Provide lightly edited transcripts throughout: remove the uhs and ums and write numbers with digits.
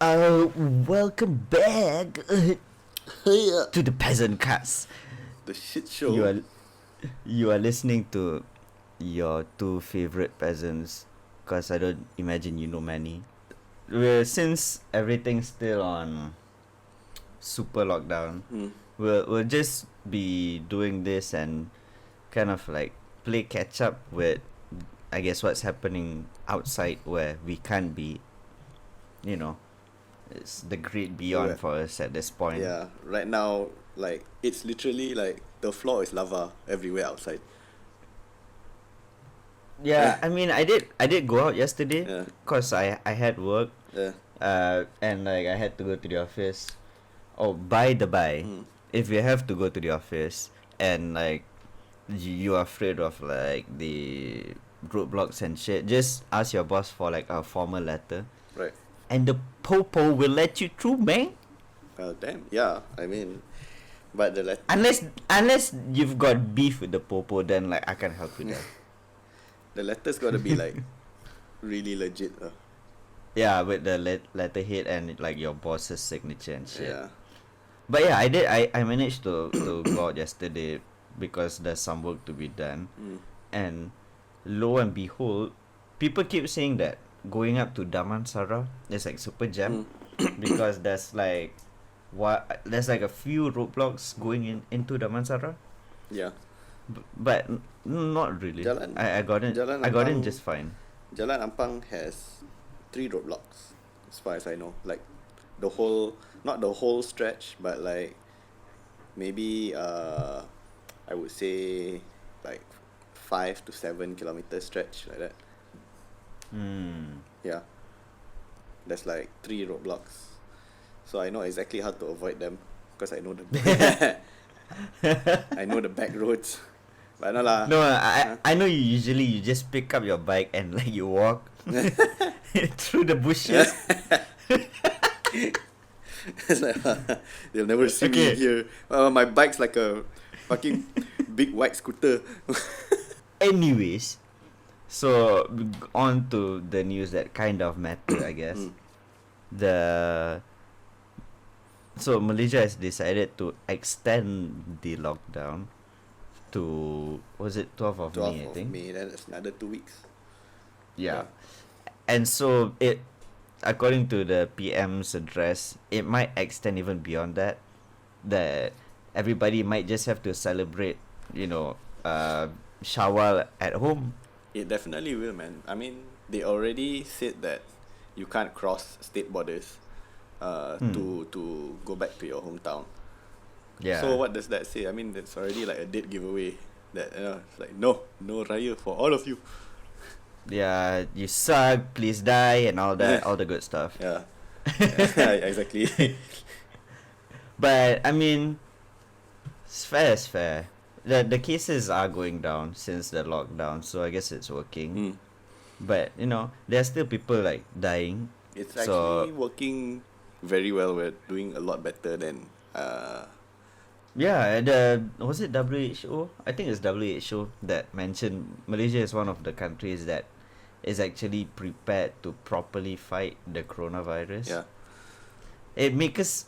Welcome back Yeah. to the PeasantCast. The shit show. You are listening to your two favorite peasants, cause I don't imagine you know many. Since everything's still on super lockdown, Hmm. we'll just be doing this and kind of like play catch up with, I guess, what's happening outside where we can't be. You know, it's the great beyond Right. for us at this point. Yeah. Right now, like it's literally like the floor is lava everywhere outside. Yeah, I mean, I did go out yesterday Yeah. cause I had work, Yeah. and like I had to go to the office. Oh, by the by, Hmm. if you have to go to the office and like you are afraid of like the roadblocks and shit, just ask your boss for like a formal letter, Right. and the popo will let you through, man. Well, damn. Yeah. I mean, but Unless you've got beef with the popo, then like I can help with that. the letter's gotta be like really legit. Yeah, with the letterhead and like your boss's signature and shit. Yeah. But yeah, I managed to go out yesterday because there's some work to be done. Hmm. And lo and behold, people keep saying that going up to Damansara is like super jam because there's like a few roadblocks going into Damansara. Yeah. But not really. Jalan- I got in Jalan I got in Ampang- just fine. Jalan Ampang has 3 roadblocks, as far as I know. Like the whole, not the whole stretch, but like maybe I would say like 5 to 7 kilometer stretch like that. Yeah. There's like 3 roadblocks, so I know exactly how to avoid them because I know the I know the back roads. But no lah. No, I know you just pick up your bike and like you walk through the bushes. It's like, they'll never see me Okay. here. My bike's like a fucking big white scooter. Anyways, so on to the news that kind of matter, I guess. The So Malaysia has decided to extend the lockdown to, was it 12th of 12th May, I of think. May, then it's another 2 weeks. Yeah. And so according to the PM's address, it might extend even beyond that. That everybody might just have to celebrate, Shawwal at home. It definitely will, man. I mean, they already said that you can't cross state borders to go back to your hometown. Yeah. So what does that say? I mean, it's already like a dead giveaway that it's like no raya for all of you. Yeah, you suck, please die, and all that, all the good stuff. Yeah. Yeah, exactly. But I mean, it's fair. The cases are going down since the lockdown, so I guess it's working. But there are still people like dying. It's So- actually working very well. We're doing a lot better than Yeah, was it WHO? I think it's WHO that mentioned Malaysia is one of the countries that is actually prepared to properly fight the coronavirus. yeah. It makes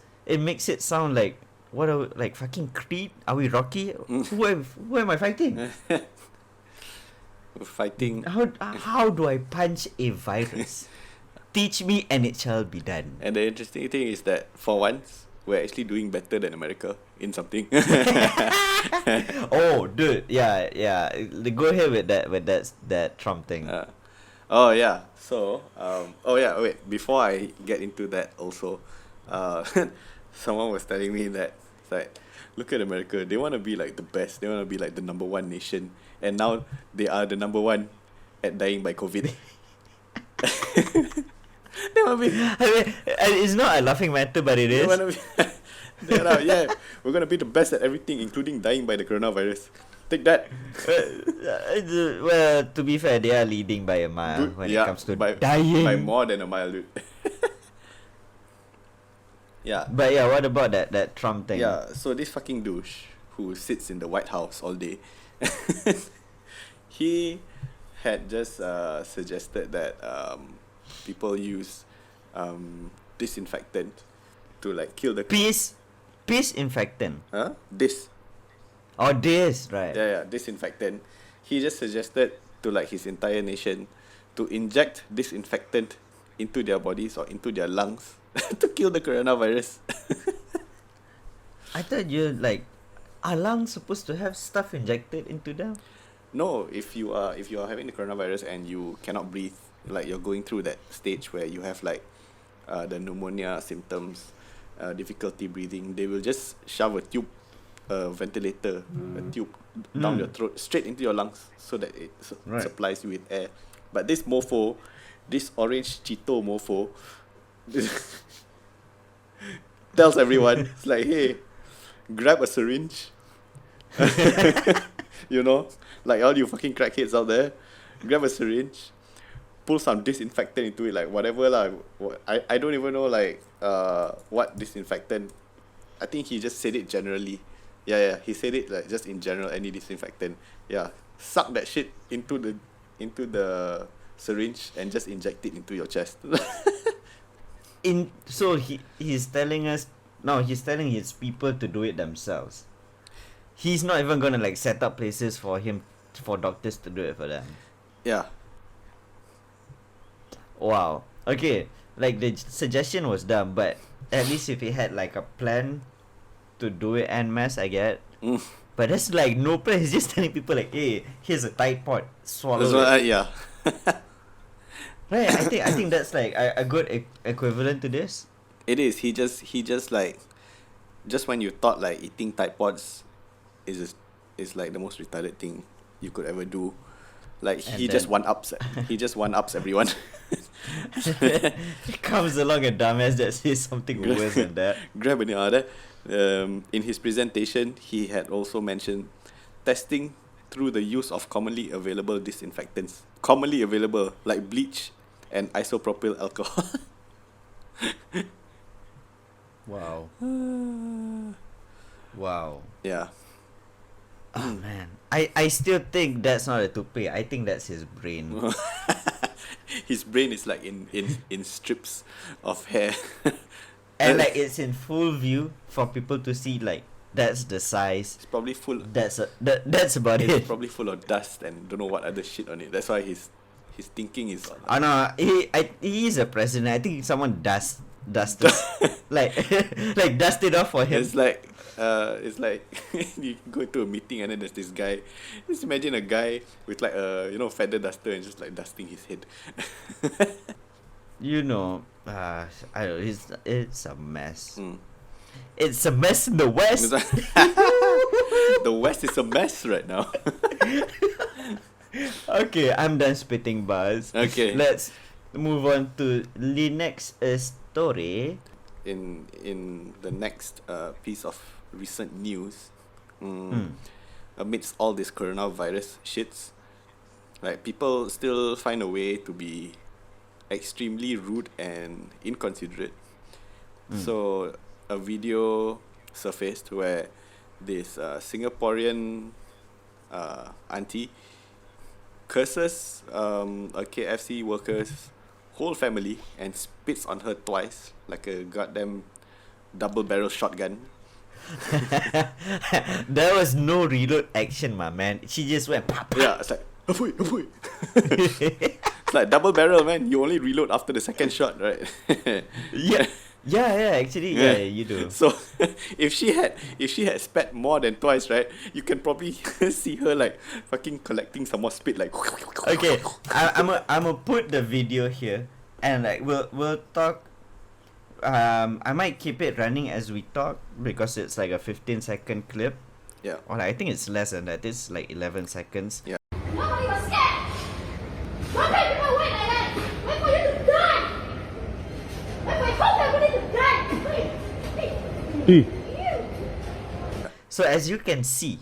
it sound like, what are we, like fucking Creed? Are we Rocky? Who am I fighting? We're fighting. How do I punch a virus? Teach me and it shall be done. And the interesting thing is that for once we're actually doing better than America in something. Oh, dude, yeah. Go ahead with that Trump thing. Oh yeah. So wait, before I get into that also, someone was telling me that it's like, look at America, they want to be like the best, they want to be like the number 1 nation, and now they are the number 1 at dying by COVID. They want to be, I mean, it's not a laughing matter, but it they is. want to be they're like, yeah, we're gonna be the best at everything, including dying by the coronavirus. Take that. Well, to be fair, they are leading by a mile Dude, when yeah, it comes to by dying. more than a mile, dude. Yeah. But yeah, what about that Trump thing? Yeah, so this fucking douche who sits in the White House all day, he had just suggested that people use disinfectant to like kill the Peace infectant. this Or this, right? yeah disinfectant. He just suggested to like his entire nation to inject disinfectant into their bodies or into their lungs to kill the coronavirus. I thought are lungs supposed to have stuff injected into them? No, if you are having the coronavirus and you cannot breathe, like you're going through that stage where you have like the pneumonia symptoms, difficulty breathing, they will just shove a tube, ventilator, a tube down your throat, straight into your lungs, so that it supplies you with air. But this mofo, this orange Cheeto mofo, tells everyone, it's like, hey, grab a syringe. You know, like all you fucking crackheads out there, grab a syringe, pull some disinfectant into it, like whatever lah. I don't even know like what disinfectant. I think he just said it generally. Yeah, he said it like just in general, any disinfectant. Yeah, suck that shit into the syringe and just inject it into your chest. So he's telling us no, he's telling his people to do it themselves. He's not even gonna like set up places for doctors to do it for them. Yeah. Wow. Okay. Like the suggestion was dumb, but at least if he had like a plan to do it en masse, I get. But that's like no plan. He's just telling people like, hey, here's a Tide Pod, swallow it. Yeah. Right. I think that's like a good equivalent to this. It is. He just like, just when you thought like eating Tide Pods is like the most retarded thing you could ever do, like And he then- just one ups everyone. It comes along a dumbass that says something worse than that. Grab any other. In his presentation, he had also mentioned testing through the use of commonly available disinfectants. Commonly available, like bleach and isopropyl alcohol. Wow. Wow. Yeah. Oh man. I still think that's not a toupee. I think that's his brain. His brain is like in strips of hair. And like it's in full view for people to see, like that's the size. It's probably full. That's about It's it. probably full of dust and don't know what other shit on it. That's why his thinking is on. Oh no, he is a president. I think someone dusted like like dust it off for him. It's like you go to a meeting and then there's this guy. Just imagine a guy with like a feather duster and just like dusting his head. I don't know, it's a mess. Mm. It's a mess in the West. The West is a mess right now. Okay, I'm done spitting bars. Okay. Let's move on to the next story. In the next piece of recent news, amidst all this coronavirus shits, like people still find a way to be extremely rude and inconsiderate. So a video surfaced where this Singaporean auntie curses a KFC worker's whole family and spits on her twice like a goddamn double barrel shotgun. There was no reload action, my man. She just went pop. Yeah, it's like avoid. It's like double barrel, man. You only reload after the second shot, right? Yeah, actually, yeah, you do. So if she had spat more than twice, right, you can probably see her like fucking collecting some more spit, like. Okay, I'm a put the video here, and like we'll talk. I might keep it running as we talk because it's like a 15-second clip. Yeah. Or like, I think it's less than that. It's like 11 seconds. Yeah. Nobody was scared. Why can't people wait like that? Wait for you to die. Wait for your whole family to die. Please. So as you can see,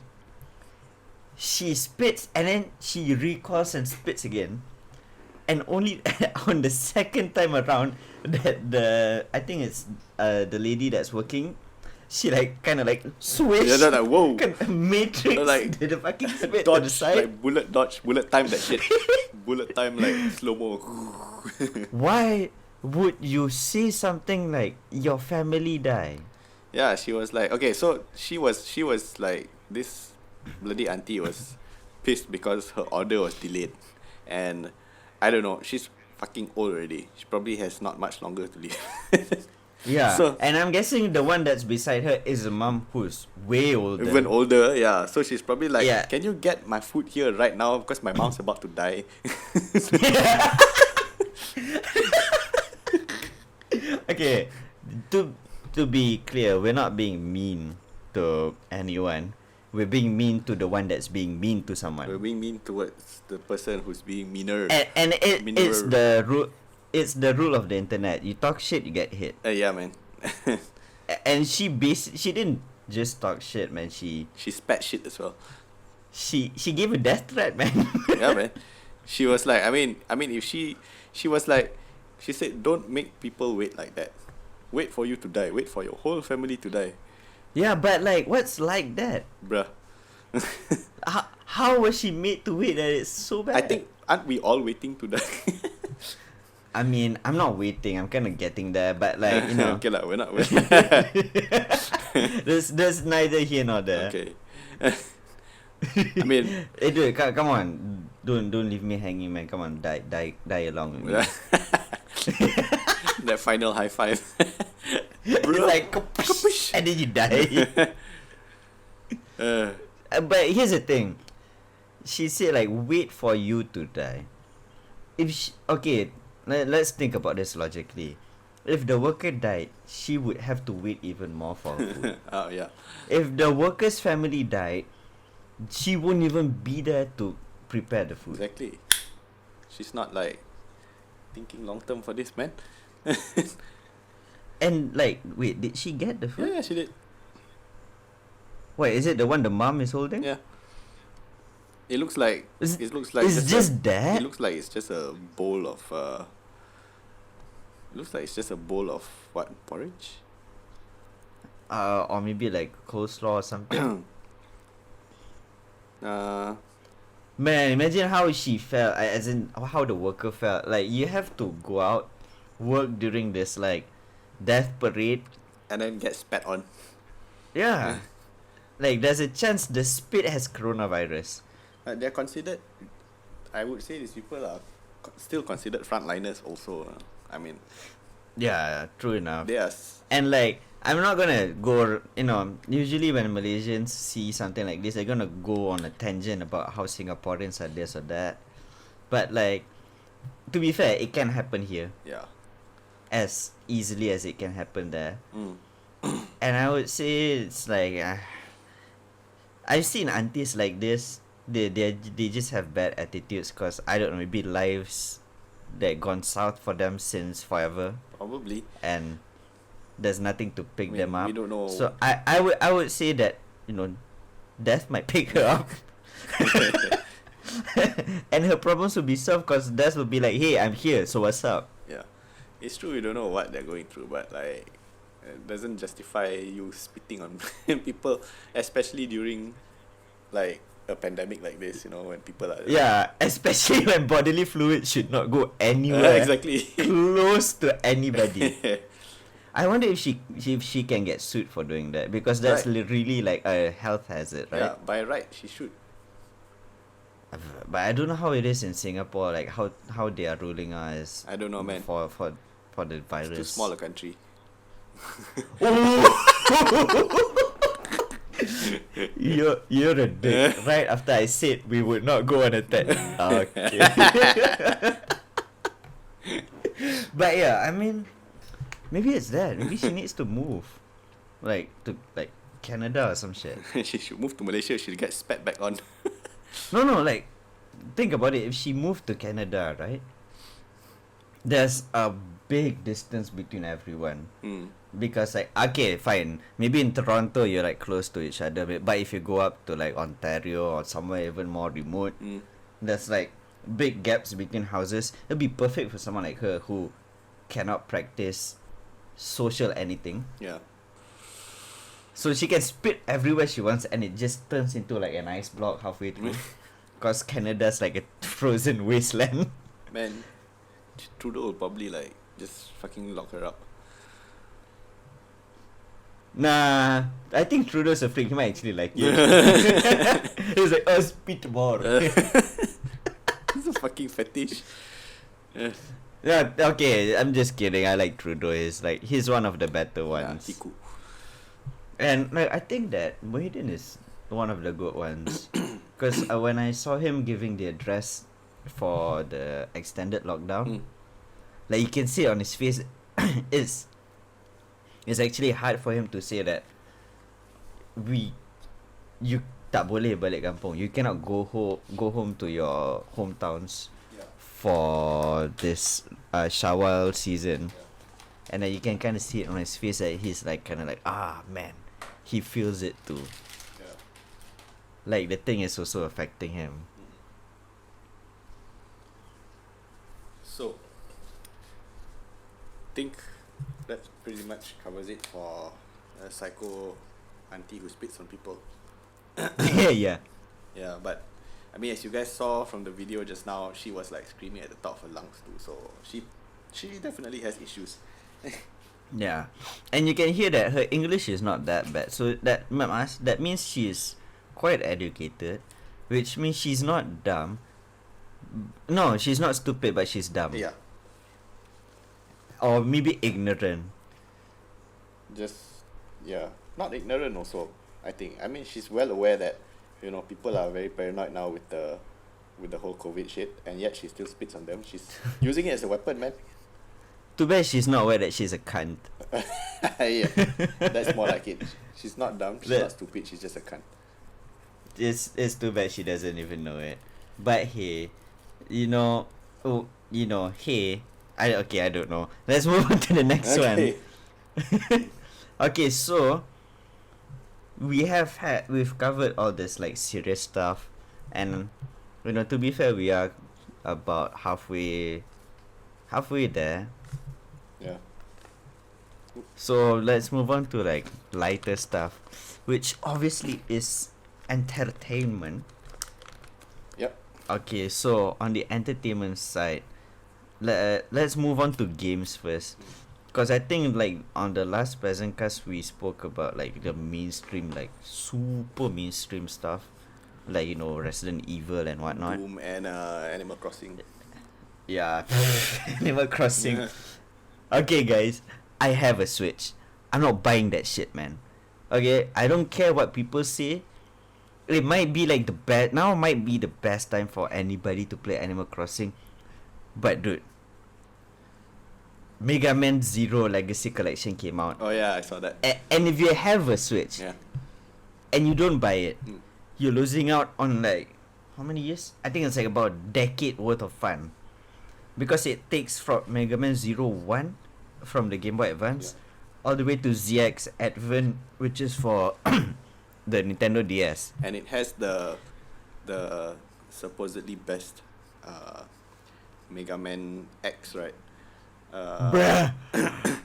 she spits and then she recoils and spits again, and only on the second time around that I think it's the lady that's working, she like kind of like swish. Yeah, they're like, whoa. Matrix Like, the fucking spit on the Dodge, side. like bullet time that shit. Bullet time like slow mo. Why would you say something like your family die? Yeah, she was like, okay, so she was like, this bloody auntie was pissed because her order was delayed, and I don't know, she's fucking old already. She probably has not much longer to live. Yeah, So and I'm guessing the one that's beside her is a mom who's way older. even older, yeah. So she's probably like, Yeah. can you get my food here right now because my mom's about to die. Okay, to be clear, we're not being mean to anyone. We're being mean to the one that's being mean to We're someone. being mean towards the person who's being meaner. And it's Meaner. the rule. It's the rule of the internet. You talk shit, you get hit. Yeah, man. And she didn't just talk shit, man. She spat shit as well. gave a death threat, man. Yeah, man. She was like, I mean, if she was like, she said, don't make people wait like that. Wait for you to die. Wait for your whole family to die, Yeah, but like, what's like that? bruh. How was she made to wait that it's so bad? I think, aren't we all waiting to die? I mean, I'm not waiting. I'm kind of getting there, but like, you know, Okay lah, we're not. there's neither here nor there. Okay. I mean, Hey, dude, come on, don't leave me hanging, man. Come on, die along with me. that final high five. It's like kapish, and then you die. But here's the thing. She said like, wait for you to die. Okay, let's think about this logically. If the worker died, she would have to wait even more for her food. Oh yeah. If the worker's family died, she won't even be there to prepare the food. Exactly. She's not like thinking long term for this, man. And like, wait, did she get the food? Yeah, she did. Wait, is it the one the mom is holding? Yeah. It looks like It's- it looks like it's just that? It looks like it's just a bowl of it looks like it's just a bowl of what, porridge? Or maybe like coleslaw or something. Man, imagine how she felt, as in how the worker felt. Like, you have to go out, work during this like death parade. And then get spat on. Yeah. Like, there's a chance the spit has coronavirus. They're considered, I would say these people are still considered frontliners also. I mean, Yeah, true enough. they are And like, I'm not gonna go, usually when Malaysians see something like this, they're gonna go on a tangent about how Singaporeans are this or that. But like, to be fair, it can happen here yeah. as easily as it can happen there. Mm. And I would say it's like, I've seen aunties like this. They just have bad attitudes because, I don't know, maybe lives that gone south for them since forever, Probably. and there's nothing to pick I mean, them up. we don't know. So I would say that, death might pick her up. And her problems will be solved because death will be like, hey, I'm here, so what's up? Yeah. It's true we don't know what they're going through, but like, it doesn't justify you spitting on people, especially during like a pandemic like this, when people are Yeah, especially when bodily fluid should not go anywhere exactly. close to anybody. I wonder if she can get sued for doing that, because that's Right. really like a health hazard, right? Yeah, by right she should. But I don't know how it is in Singapore, like how they are ruling us. I don't know, man. For the virus. It's too small a country. You're a dick. Right after I said we would not go on attack. Okay. But yeah, I mean, maybe it's that. Maybe she needs to move, like to Canada or some shit. She should move to Malaysia. She'll get spat back on. No, like, think about it. If she moved to Canada, right? There's a big distance between everyone. Mm. Because like, okay, fine, maybe in Toronto you're like close to each other, but if you go up to like Ontario or somewhere even more remote, there's like big gaps between houses. It'd be perfect for someone like her who cannot practice social anything. Yeah. So she can spit everywhere she wants, and it just turns into like an ice block halfway through. Because Canada's like a frozen wasteland. Man, Trudeau will probably like Just fucking lock her up. Nah, I think Trudeau's a freak. He might actually like it. He's like, oh, spit more. It's a fucking fetish. Yeah, okay, I'm just kidding. I like Trudeau. He's one of the better ones. Tiku. And like, I think that Muhyiddin is one of the good ones. Because when I saw him giving the address for the extended lockdown, like you can see on his face, it's actually hard for him to say that you tak boleh balik kampung. You cannot go home to your hometowns for this Shawwal season. And then you can kind of see it on his face that he's like kind of like, man, he feels it too. Like the thing is also affecting him. So, think that pretty much covers it for a psycho auntie who spits on people. Yeah. Yeah, but I mean, as you guys saw from the video just now, she was like screaming at the top of her lungs too. So she definitely has issues. Yeah, and you can hear that her English is not that bad. So that means she's quite educated, which means she's not dumb. No, she's not stupid, but she's dumb. Yeah. Or maybe ignorant. Not ignorant also. I think. I mean, she's well aware that people are very paranoid now with the whole COVID shit, and yet she still spits on them. She's using it as a weapon, man. Too bad she's not aware that she's a cunt. Yeah, that's more like it. She's not dumb. She's not stupid. She's just a cunt. It's too bad she doesn't even know it. But hey, hey, I don't know. Let's move on to the next one. Okay, so we've covered all this like serious stuff, and to be fair, we are about halfway there. Yeah. So let's move on to like lighter stuff, which obviously is entertainment. Yep. Okay, so on the entertainment side, let's move on to games first. Because I think like on the last PeasantCast we spoke about like the mainstream, like super mainstream stuff, like Resident Evil and whatnot. Doom and Animal Crossing. Yeah, Animal Crossing. Okay, guys, I have a Switch. I'm not buying that shit, man. Okay, I don't care what people say. It might be like now might be the best time for anybody to play Animal Crossing, but dude, Mega Man Zero Legacy Collection came out. Oh yeah, I saw that. And if you have a Switch, and you don't buy it, you're losing out on like how many years? I think it's like about a decade worth of fun, because it takes from Mega Man 1 from the Game Boy Advance all the way to ZX Advent, which is for the Nintendo DS. And it has the supposedly best Mega Man X, right? Bruh!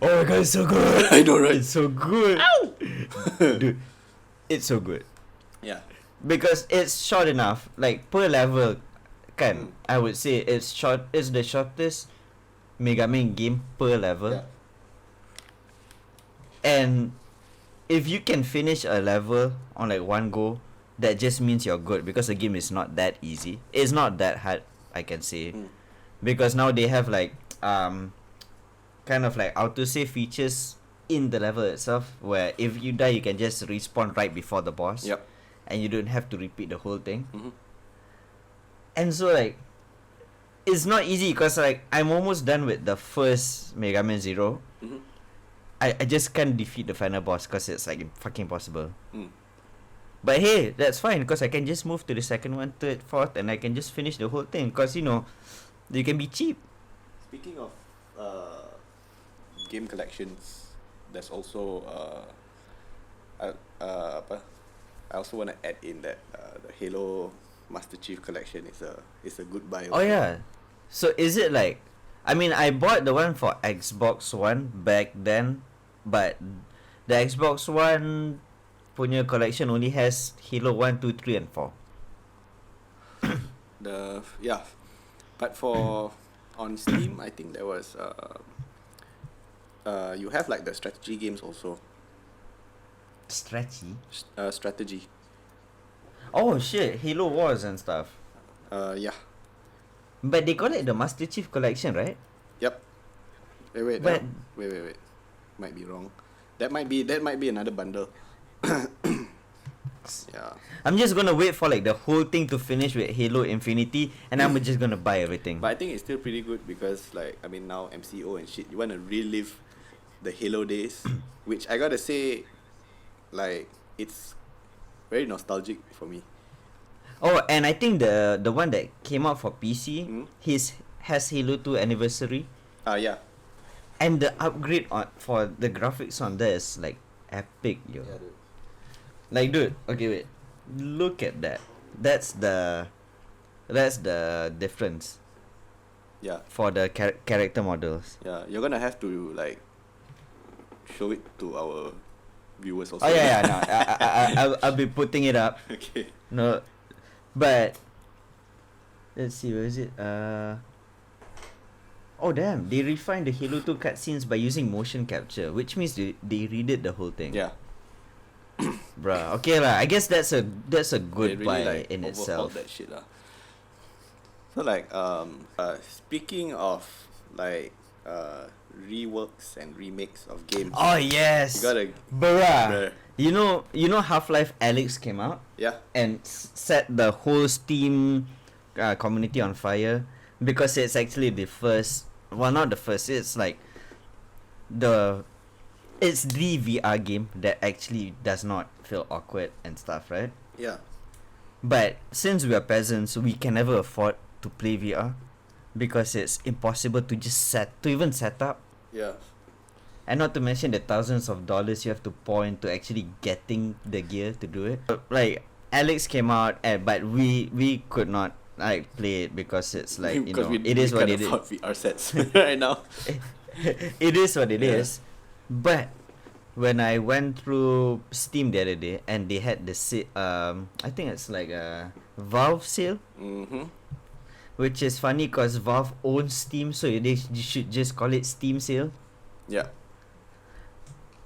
Oh my god, it's so good! I know, right? It's so good! Ow! Dude, it's so good. Yeah. Because it's short enough, like per level, I would say it's the shortest Mega Man game per level. Yeah. And if you can finish a level on like one go, that just means you're good, because the game is not that easy. It's not that hard, I can say. Because now they have like kind of like autosave features in the level itself, where if you die you can just respawn right before the boss. Yep. And you don't have to repeat the whole thing. And so like it's not easy, because like I'm almost done with the first Mega Man 0. I just can't defeat the final boss because it's like fucking impossible. But hey, that's fine, because I can just move to the second one, third, fourth, and I can just finish the whole thing, because you can be cheap. Speaking of game collections, there's also I also want to add in that the Halo Master Chief collection is a good buy. Oh yeah, so is it like, I mean, I bought the one for Xbox One back then, but the Xbox One punya collection only has Halo 1, 2, 3 and 4. But for on Steam, I think there was You have like the strategy games also. Stretchy. Strategy. Oh shit, Halo Wars and stuff. Yeah. But they call it the Master Chief Collection, right? Yep. Wait. But Wait. Might be wrong. That might be another bundle. Yeah. I'm just gonna wait for like the whole thing to finish with Halo Infinity, and I'm just gonna buy everything. But I think it's still pretty good because like I mean now MCO and shit, you wanna relive the Halo days, which I gotta say, like it's very nostalgic for me. Oh, and I think the one that came out for PC, Mm? has Halo 2 anniversary, Yeah. and the upgrade for the graphics on there is like epic, yo. Yeah, dude. Like, dude, okay, wait, look at that. That's the difference Yeah. for the character models. Yeah. You're gonna have to like show it to our viewers also. Oh yeah, no, I'll be putting it up. Okay. No, but let's see, where is it? Oh damn, they refined the Halo 2 cutscenes by using motion capture, which means they redid the whole thing. Yeah. Bruh, okay lah. I guess that's a They good really buy like in overhauled itself. that shit lah. So like speaking of like reworks and remakes of games. Oh yes, You gotta bruh. Bruh. You know Half-Life Alyx came out Yeah. and set the whole Steam community on fire because it's actually the first. Well, not the first. It's like it's the VR game that actually does not feel awkward and stuff, right? Yeah. But since we are peasants, we can never afford to play VR because it's impossible to even set up, Yeah. and not to mention the thousands of dollars you have to pour into actually getting the gear to do it. Like Alex came out, but we could not like play it because it's like it is what it is. Afford VR sets right now. It is what it Yeah. is. But when I went through Steam the other day and they had the I think it's like a Valve sale, Mm-hmm. which is funny because Valve owns Steam, so you should just call it Steam sale. Yeah.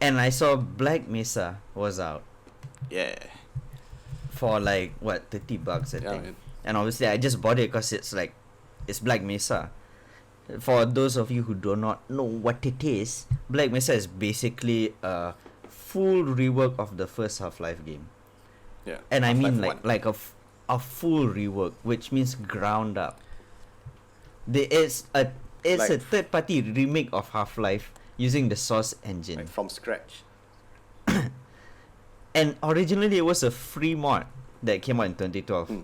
And I saw Black Mesa was out Yeah. for like what, $30 I Yeah, think. man. And obviously I just bought it because it's Black Mesa. For those of you who do not know what it is, Black Mesa is basically a full rework of the first Half-Life game. Yeah. And I mean Half-Life 1. like a full rework, which means ground up. It's a Like- third-party remake of Half-Life using the Source engine. Like from scratch. And originally it was a free mod that came out in 2012. Mm.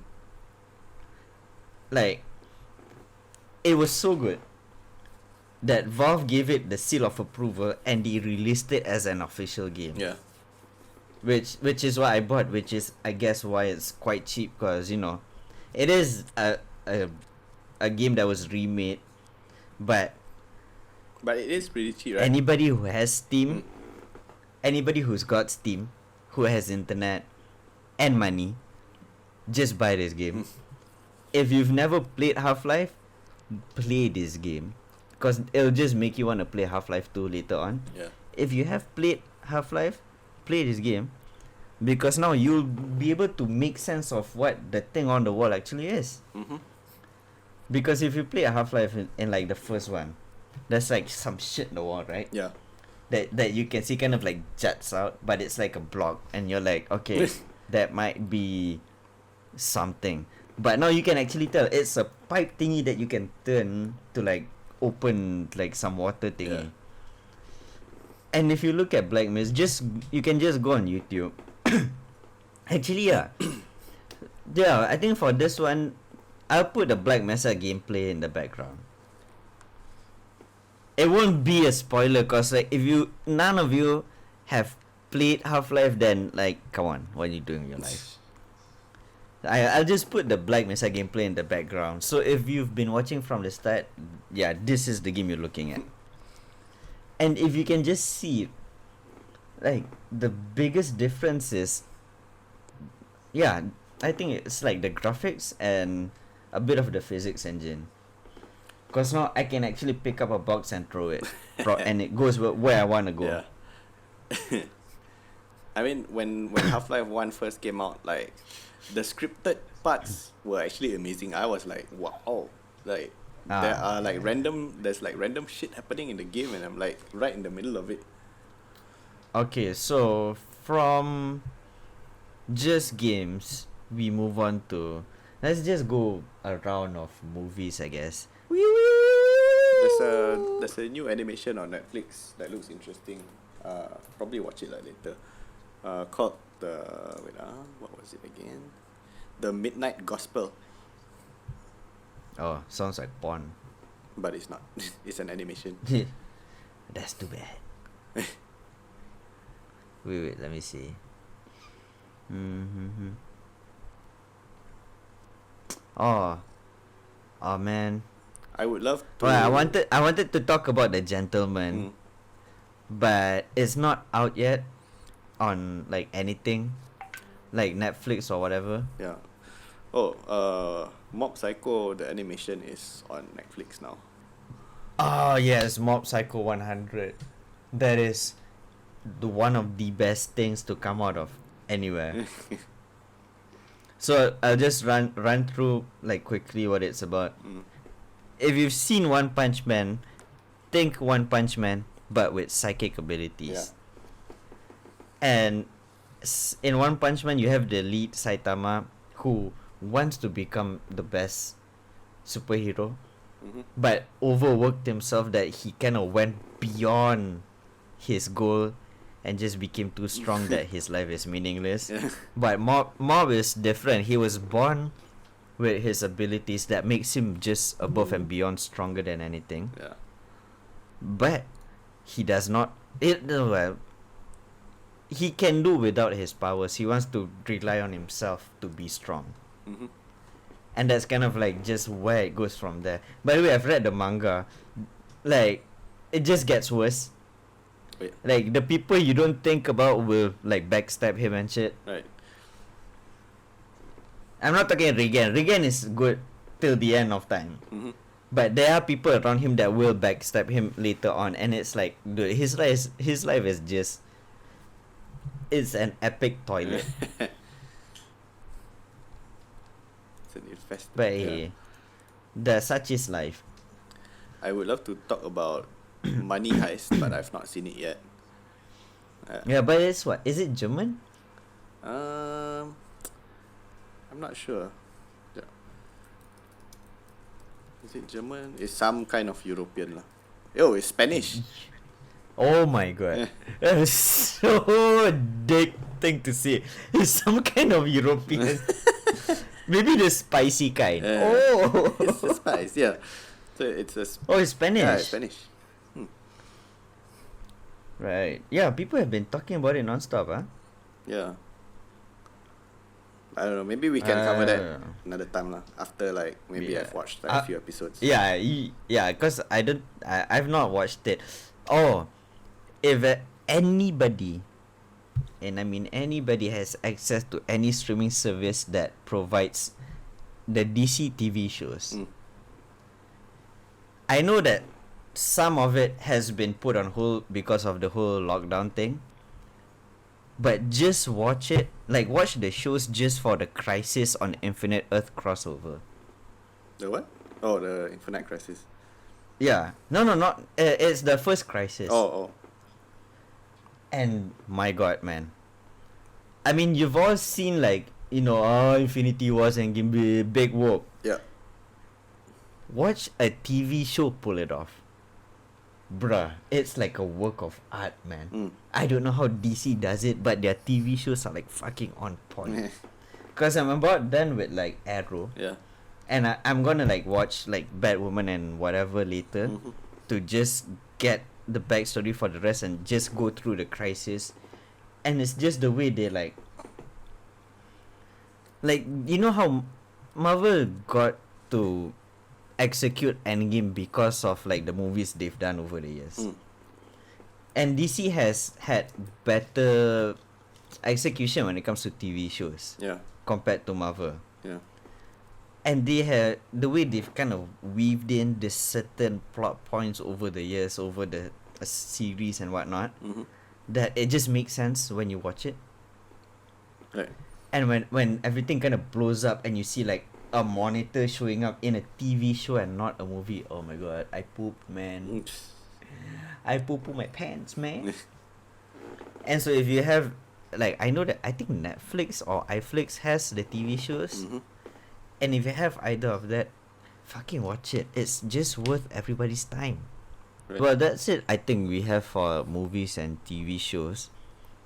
Like, it was so good that Valve gave it the seal of approval and they released it as an official game. Yeah. Which is what I bought, which is I guess why it's quite cheap, because it is a game that was remade, but But it is pretty cheap, right? anybody who has Mm. Steam, anybody who's got Steam, who has internet and money, just buy this game. If you've never played Half-Life, play this game, because it'll just make you want to play Half-Life 2 later on. Yeah. If you have played Half-Life, play this game, because now you'll be able to make sense of what the thing on the wall actually is. Mm-hmm. Because if you play a Half-Life in like the first one, there's like some shit in the wall, right? Yeah. That you can see kind of like juts out, but it's like a block, and you're like, okay, that might be something. But now you can actually tell it's a pipe thingy that you can turn to like open like some water thingy. Yeah. And if you look at Black Mist, you can just go on YouTube. Actually, yeah. Yeah, I think for this one, I'll put the Black Mesa gameplay in the background. It won't be a spoiler, cause like none of you have played Half-Life, then like, come on, what are you doing with your life? I'll just put the Black Mesa gameplay in the background. So if you've been watching from the start, yeah, this is the game you're looking at. And if you can just see, like, the biggest difference is, yeah, I think it's like the graphics and a bit of the physics engine. Cause now I can actually pick up a box and throw it, and it goes where I wanna go. Yeah. I mean, when Half-Life 1 first came out, like, the scripted parts were actually amazing. I was like, wow. Like, there's random shit happening in the game, and I'm like right in the middle of it. Okay, so from just games, we move on to, let's just go a round of movies, I guess. There's a new animation on Netflix that looks interesting. Probably watch it later. Called what was it again? The Midnight Gospel. Oh, sounds like porn. But it's not. It's an animation. That's too bad. Wait, let me see. Oh man. I would love to. Well, I wanted to talk about The Gentleman, but it's not out yet on like anything, like Netflix or whatever. Yeah. Oh, Mob Psycho, the animation is on Netflix now. Oh yes, Mob Psycho 100. That is one of the best things to come out of anywhere. So I'll just run through like quickly what it's about. If you've seen One Punch Man, think One Punch Man but with psychic abilities. Yeah. And in One Punch Man, you have the lead Saitama who wants to become the best superhero, but overworked himself that he kind of went beyond his goal and just became too strong that his life is meaningless. Yeah. But Mob is different. He was born with his abilities that makes him just above and beyond stronger than anything. Yeah. But he does not. He can do without his powers. He wants to rely on himself to be strong. And that's kind of like just where it goes from there. By the way, I've read the manga. Like, it just gets worse. Wait. Like, the people you don't think about will like backstab him and shit. Right. I'm not talking Regen. Regen is good till the end of time. But there are people around him that will backstab him later on, and it's like, dude, his life is just, it's an epic toilet. It's an infest. But hey, such is life. I would love to talk about Money Heist, but I've not seen it yet. Yeah, but it's what? Is it German? I'm not sure. Yeah. Is it German? It's some kind of European lah. Oh, it's Spanish. Oh my god. That was so dick thing to say. It's some kind of European. Maybe the spicy kind. It's a spice, yeah. So it's it's Spanish. Yeah, it's Spanish. Right. Yeah, people have been talking about it non-stop, huh? Yeah. I don't know. Maybe we can cover that another time lah. After like maybe I've watched like, a few episodes. Yeah, because I've not watched it. Oh, if anybody, and I mean anybody, has access to any streaming service that provides the DC TV shows, I know that some of it has been put on hold because of the whole lockdown thing. But just watch it. Like, watch the shows just for the Crisis on Infinite Earth crossover. The what? Oh, the Infinite Crisis. Yeah. No, not. It's the first Crisis. Oh. And my god, man. I mean, you've all seen, like, Infinity Wars and Big Whoop. Yeah. Watch a TV show pull it off. Bruh, it's like a work of art, man. I don't know how DC does it, but their TV shows are like fucking on point. Because I'm about done with like Arrow. Yeah. And I'm gonna like watch like Batwoman and whatever later to just get the backstory for the rest and just go through the Crisis. And it's just the way they like, you know how Marvel got to execute Endgame because of like the movies they've done over the years. And DC has had better execution when it comes to TV shows. Yeah. Compared to Marvel. Yeah. and they have the way they've kind of weaved in this certain plot points over the years, over the series and whatnot, Mm-hmm. that it just makes sense when you watch it. Right. And when everything kind of blows up and you see like a monitor showing up in a TV show and not a movie, oh my god, I pooped, man. I poo my pants, man. And so if you have, like, I know that I think Netflix or iFlix has the TV shows, Mm-hmm. and if you have either of that, fucking watch it. It's just worth everybody's time. Right. Well, that's it. I think we have for movies and TV shows.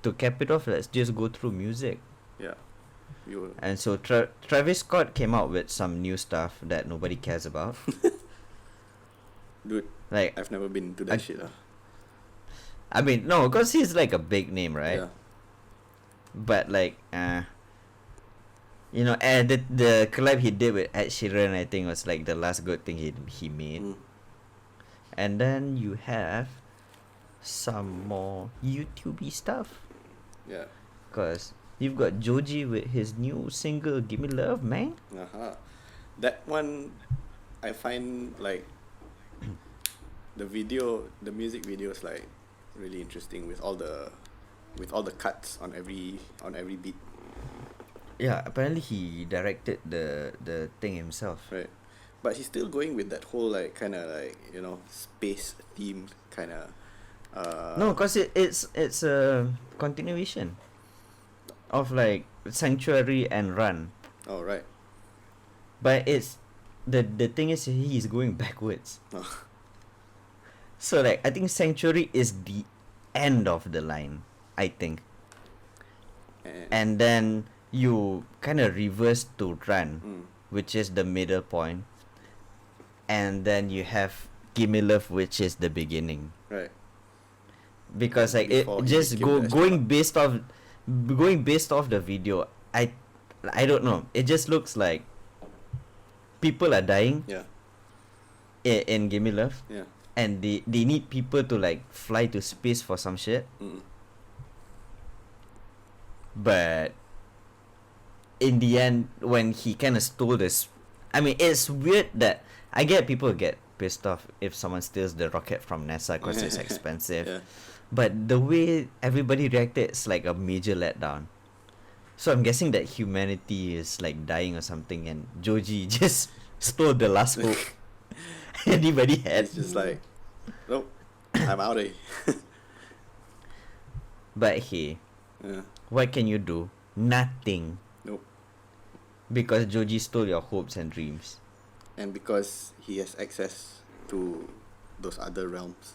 To cap it off, let's just go through music. Yeah. You. And so Travis Scott came out with some new stuff that nobody cares about. Dude, Like, I've never been into that shit. I mean, no, because he's like a big name, right? Yeah. But like, you know, the collab he did with Ed Sheeran, I think, was like the last good thing he made. Mm. And then you have some more YouTubey stuff, Yeah. cause you've got Joji with his new single "Give Me Love," man. Uh-huh. That one, I find like the music video is like really interesting with all the cuts on every beat. Yeah, apparently he directed the thing himself. Right. But he's still going with that whole like kind of like, you know, space theme kind of. No, cause it's a continuation of like Sanctuary and Run, Oh right. but it's the thing is he's going backwards. Oh. So like I think Sanctuary is the end of the line, I think, and then you kind of reverse to Run, Mm. which is the middle point, and then you have Gimme Love, which is the beginning. Right. Because like it Before he just became the going based off the video, I don't know, it just looks like people are dying Yeah. in Gimme Love, Yeah. and they need people to like fly to space for some shit, Mm. but in the end when he kind of stole this, I mean, it's weird that I get people get pissed off if someone steals the rocket from NASA because it's expensive. Yeah. But the way everybody reacted is like a major letdown. So I'm guessing that humanity is like dying or something, and Joji just stole the last hope anybody had. It's just like, nope, I'm out of here. But hey, Yeah. what can you do? Nothing. Nope. Because Joji stole your hopes and dreams. And because he has access to those other realms.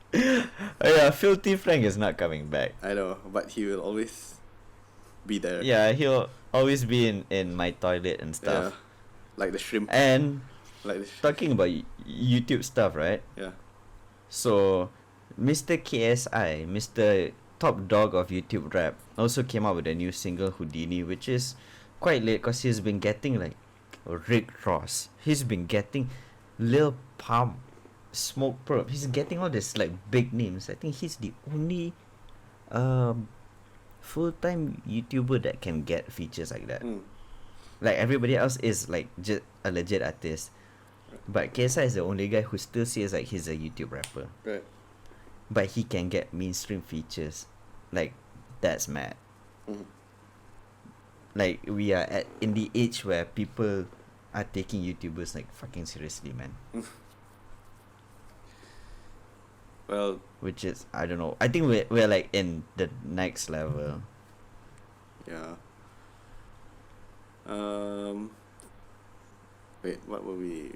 Oh yeah, Filthy Frank is not coming back. I know, but he will always be there. Yeah, he'll always be in my toilet and Yeah. stuff. Like the shrimp. And Like the talking about YouTube stuff, right? yeah. So, Mr. KSI, Mr. Top Dog of YouTube Rap, also came out with a new single, Houdini, which is quite late because he's been getting like Rick Ross. He's been getting Lil Pump, Smoke Perp. He's getting all these like big names. I think he's the only full-time YouTuber that can get features like that. Mm. Like everybody else is like just a legit artist. But KSI is the only guy who still says like he's a YouTube rapper. Right. But he can get mainstream features. Like, that's mad. Mm. Like, we are in the age where people are taking YouTubers like fucking seriously, man. Well, Which is, I don't know. I think we're like in the next level. yeah. Wait, what were we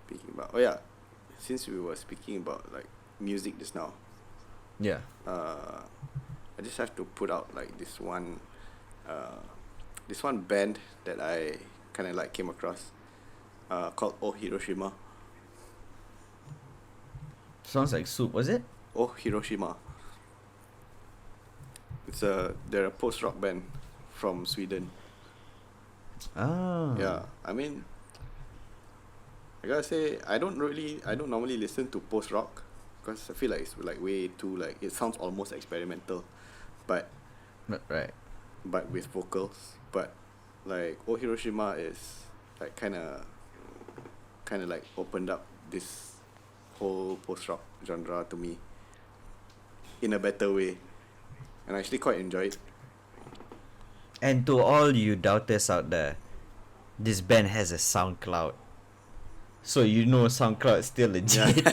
speaking about? Oh yeah, since we were speaking about like music just now, Yeah. I just have to put out like this one band that I kind of like came across, called Oh Hiroshima. Sounds like soup, was it? Oh Hiroshima. They're a post rock band from Sweden. Ah. Yeah, I mean, I gotta say, I don't normally listen to post rock because I feel like it's like way too like it sounds almost experimental, but Right. but with vocals. But like Oh Hiroshima is like kind of like opened up this whole post rock genre to me in a better way, and I actually quite enjoy it. And to all you doubters out there, this band has a SoundCloud, so you know SoundCloud is still legit.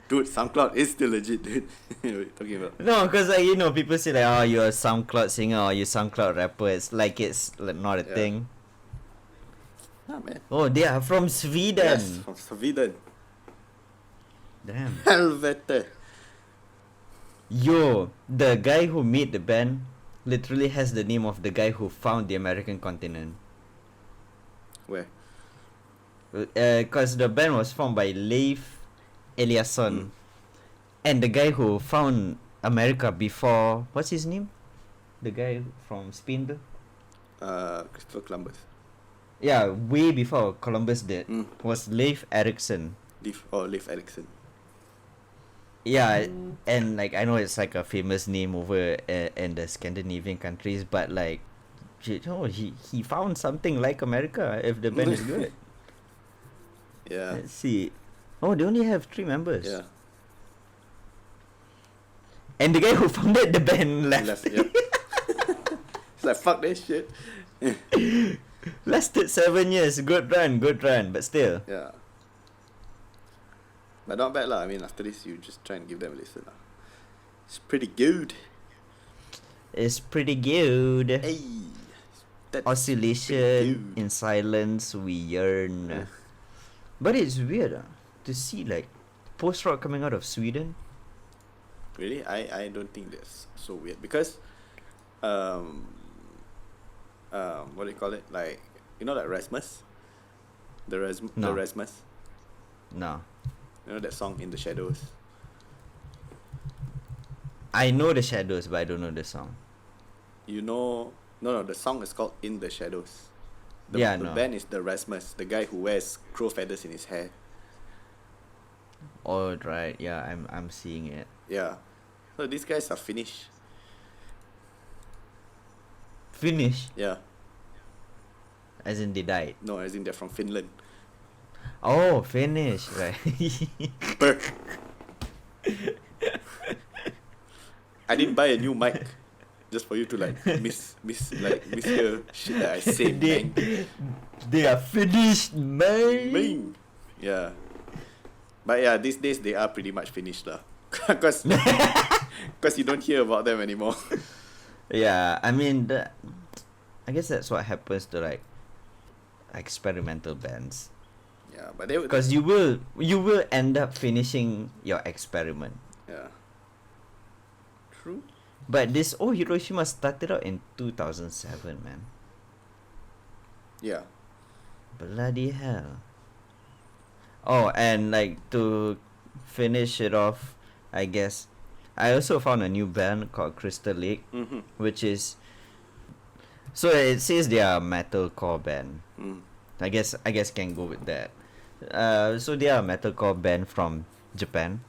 Dude, SoundCloud is still legit, dude. What are you talking about? No, because like, you know, people say like, oh, you're a SoundCloud singer or you're a SoundCloud rapper. It's like not a Yeah. thing. Ah, man. Oh, they are from Sweden. Yes, from Sweden. Damn. Helvete. Yo, the guy who made the band literally has the name of the guy who found the American continent. Where? Because the band was formed by Leif Eliasson, and the guy who found America before, what's his name? The guy from Spain. Christopher Columbus. Yeah, way before Columbus did, was Leif Erikson. Leif Erikson. Yeah, and like I know it's like a famous name over in the Scandinavian countries, but like, he found something like America if the band is good. Yeah. Let's see. Oh, they only have 3 members. Yeah. And the guy who founded the band left. Yep. It's like, fuck this shit. Lasted 7 years. Good run, but still. Yeah. But not bad lah. I mean, after this, you just try and give them a listen lah. It's pretty good. It's pretty good. Hey. That's Oscillation, pretty good. in silence we yearn. Yeah. But it's weird to see like post-rock coming out of Sweden. Really? I don't think that's so weird because what do you call it? Like, you know, like Rasmus? The No. Rasmus? No. You know that song In the Shadows? I know the Shadows, but I don't know the song. You know... No, the song is called In the Shadows. The No. band is the Rasmus, the guy who wears crow feathers in his hair. Oh, right. Yeah, I'm seeing it. Yeah. So these guys are Finnish. Finnish? Yeah. As in they died. No, as in they're from Finland. Oh, Finnish, right. Brr. I didn't buy a new mic just for you to like mishear shit that I say, man. They are finished, man. Man. Yeah. But yeah, these days they are pretty much finished lah. Cause you don't hear about them anymore. Yeah, I mean, I guess that's what happens to like experimental bands. Yeah, but they would. Because you will end up finishing your experiment. Yeah. True. But this Hiroshima started out in 2007, man. Yeah. Bloody hell. Oh, and like to finish it off, I guess I also found a new band called Crystal Lake, which is, so it says they are a metalcore band. I guess can go with that. So they are a metalcore band from Japan,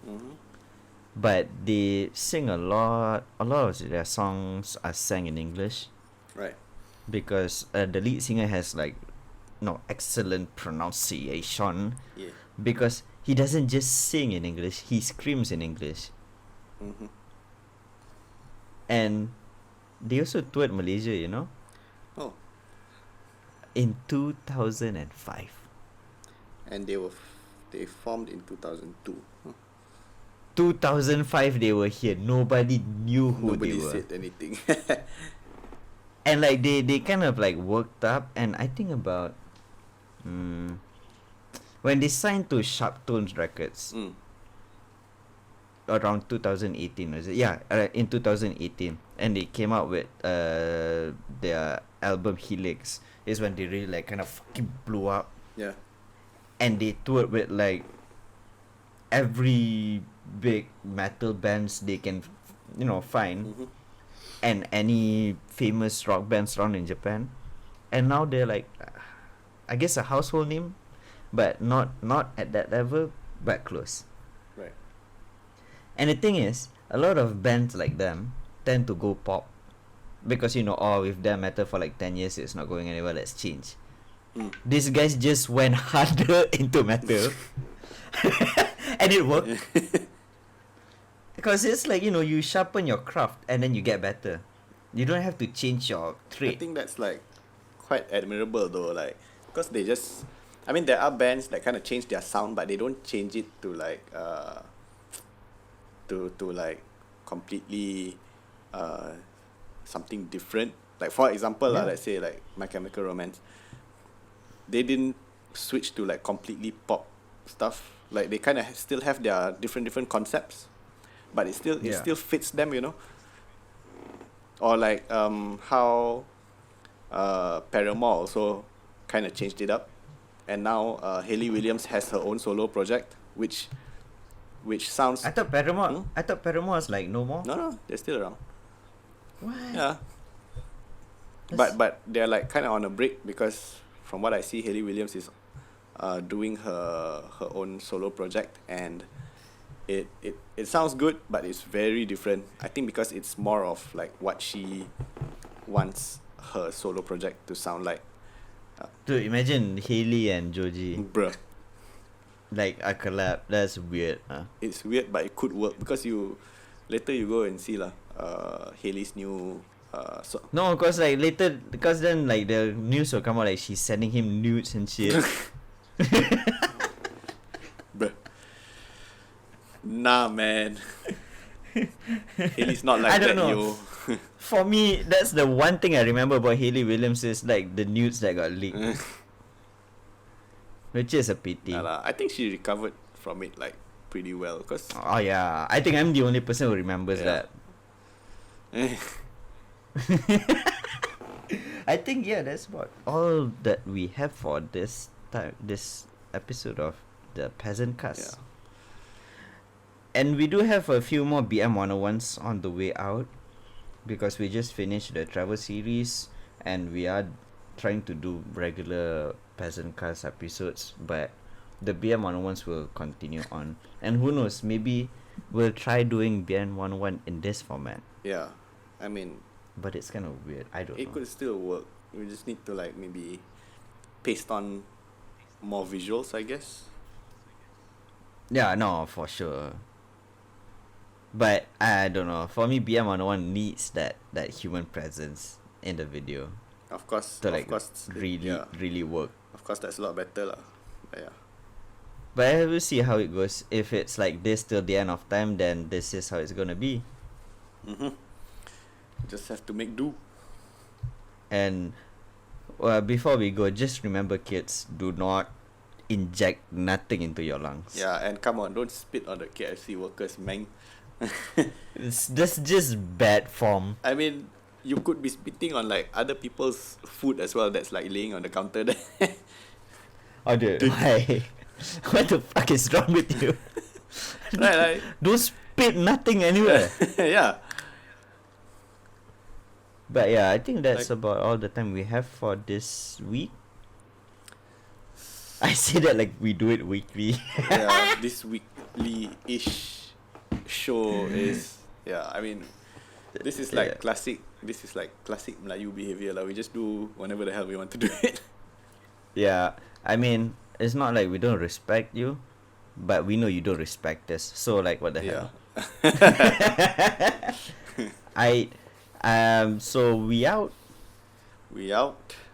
but they sing a lot of their songs are sang in English. Right. Because the lead singer has like excellent pronunciation. Yeah. Because he doesn't just sing in English, he screams in English. And they also toured Malaysia, you know, Oh. in 2005. And they formed in 2002. 2005 they were here. Nobody knew who Nobody they were. said anything. And like they kind of like worked up, and I think about when they signed to Sharp Tones Records around 2018, was it? Yeah, in 2018, and they came out with their album Helix. Is when they really like kind of fucking blew up. Yeah. And they toured with like every big metal bands they can find, and any famous rock bands around in Japan. And now they're like, I guess a household name, but not at that level, but close. Right. And the thing is, a lot of bands like them tend to go pop. because if that metal for like 10 years it's not going anywhere, let's change. Mm. These guys just went harder into metal, and it worked. Because it's like you sharpen your craft and then you get better. You don't have to change your I trade. think that's like quite admirable though, like because they just, I mean, there are bands that kind of change their sound, but they don't change it to like to like completely something different. Like for example, Yeah. let's say like My Chemical Romance, they didn't switch to like completely pop stuff. Like they kind of still have their different concepts, but it Yeah. still fits them, you know. Or like how Paramore also kind of changed it up, and now Hayley Williams has her own solo project, which sounds I thought Paramore was like no more. no, they're still around. What? Yeah, That's- but they're like kind of on a break because from what I see, Hayley Williams is doing her own solo project, and it sounds good, but it's very different. I think because it's more of like what she wants her solo project to sound like. Dude, imagine Haley and Joji Bruh, like a collab. That's weird. it's weird, but it could work because later you go and see lah. Hayley's new No, because then like the news will come out like she's sending him nudes and shit. bruh. Nah, man. Hayley's not like I don't that, know. yo. For me, that's the one thing I remember about Hayley Williams is like the nudes that got leaked, which is a pity. Nah, lah. I think she recovered from it like pretty well, cause Oh yeah, I think I'm the only person who remembers Yeah. that. I think that's about all that we have for this episode of the PeasantCast. Yeah. And we do have a few more BM 101s on the way out because we just finished the travel series and we are trying to do regular PeasantCast episodes, but the BM 101s will continue on. And who knows, maybe we'll try doing BM 101 in this format. Yeah, I mean, But it's kind of weird. I don't it know. could still work. We just need to like maybe paste on more visuals, I guess. Yeah, no, for sure. But I don't know. For me, BM 101 needs that human presence in the video Of course, to of course, really work. of course, that's a lot better lah. But yeah, But I will see how it goes. If it's like this till the end of time, then this is how it's gonna be. just have to make do. And before we go, just remember, kids, do not inject nothing into your lungs. Yeah, and come on, don't spit on the KFC workers, man. That's just bad form. I mean, you could be spitting on like other people's food as well. That's like laying on the counter there. Oh, dude, why? What the fuck is wrong with you? right. Don't spit nothing anywhere. Yeah. But yeah, I think that's Like- about all the time we have for this week. I say that like we do it weekly. Yeah, this weekly-ish show is, I mean, this is like Yeah. classic Melayu behavior lah. We just do whenever the hell we want to do it. Yeah, I mean, it's not like we don't respect you, but we know you don't respect us. So like, what the Yeah. hell? So we out. We out.